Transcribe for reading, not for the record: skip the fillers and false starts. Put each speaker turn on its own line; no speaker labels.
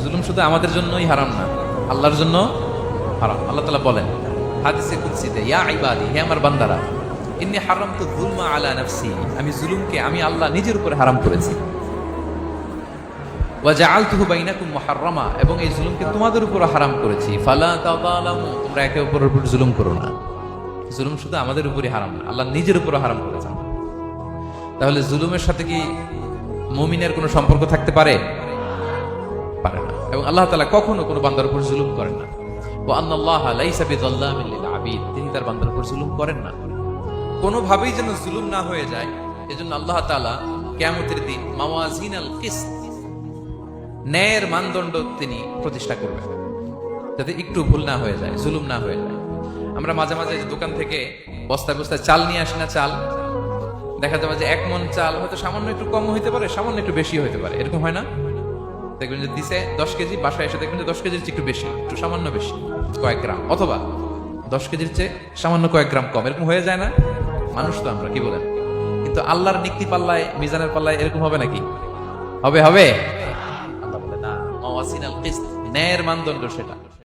জুলুম শুধু আমাদের জন্যই হারাম না, আল্লাহর জন্য হারাম। আল্লাহ তাআলা বলেন হাদিসে কুদসিতে, ইয়া ইবাদি, হে আমার বান্দারা, ইন্নী হারামতু যুলমা আলা নাফসি, আমি জুলুমকে আমি আল্লাহ নিজের উপরে হারাম করেছি। ওয়া জাআলতুহু বাইনাকুম মুহাররামা, এবং এই জুলুমকে তোমাদের উপর হারাম করেছি। ফালা তাযালামু, তোমরা একে অপরের উপর জুলুম করো না। জুলুম শুধু আমাদের উপরই হারাম না, আল্লাহ নিজের উপর হারাম করেছেন। তাহলে জুলুমের সাথে কি মুমিনের কোনো সম্পর্ক থাকতে পারে? পারে না। এবং আল্লাহ তাআলা কখনো কোনো বান্দার উপর জুলুম করেন না। ওয়া আন্নাল্লাহা লাইসা বিযাল্লামিন লিল আবিদ, তিনি তার বান্দার উপর জুলুম করেন না। কোনোভাবেই যেন জুলুম না হয়ে যায়, এজন্য আল্লাহ তাআলা কিয়ামতের দিন মাওয়াজিনাল কিসত, ন্যায়ের মানদণ্ড তিনি প্রতিষ্ঠা করবেন, যাতে একটু ভুল না হয়ে যায়, জুলুম না হয়ে যায়। আমরা মাঝে মাঝে দোকান থেকে বস্তায় বস্তায় চাল নিয়ে আসি না, চাল দেখা যাবে যে 1 মণ চাল হয়তো সামান্য একটু কম হইতে পারে, সামান্য একটু বেশি হইতে পারে, এরকম হয় না? দেখবেন যে দিছে 10 কেজি, বাসায় এসে দেখবেন যে 10 কেজির চেয়ে একটু বেশি, একটু সামান্য বেশি কয়েক গ্রাম, অথবা 10 কেজির চেয়ে সামান্য কয়েক গ্রাম কম, এরকম হয়ে যায় না? মানুষ তো আমরা, কি বলেন? কিন্তু আল্লাহর নিক্তি পাল্লায়, মিজানের পাল্লায় এরকম হবে নাকি? হবে? আল্লাহ বলে না, মাওয়াজিনাল কিসত, ন্যায়ের মানদণ্ড সেটা।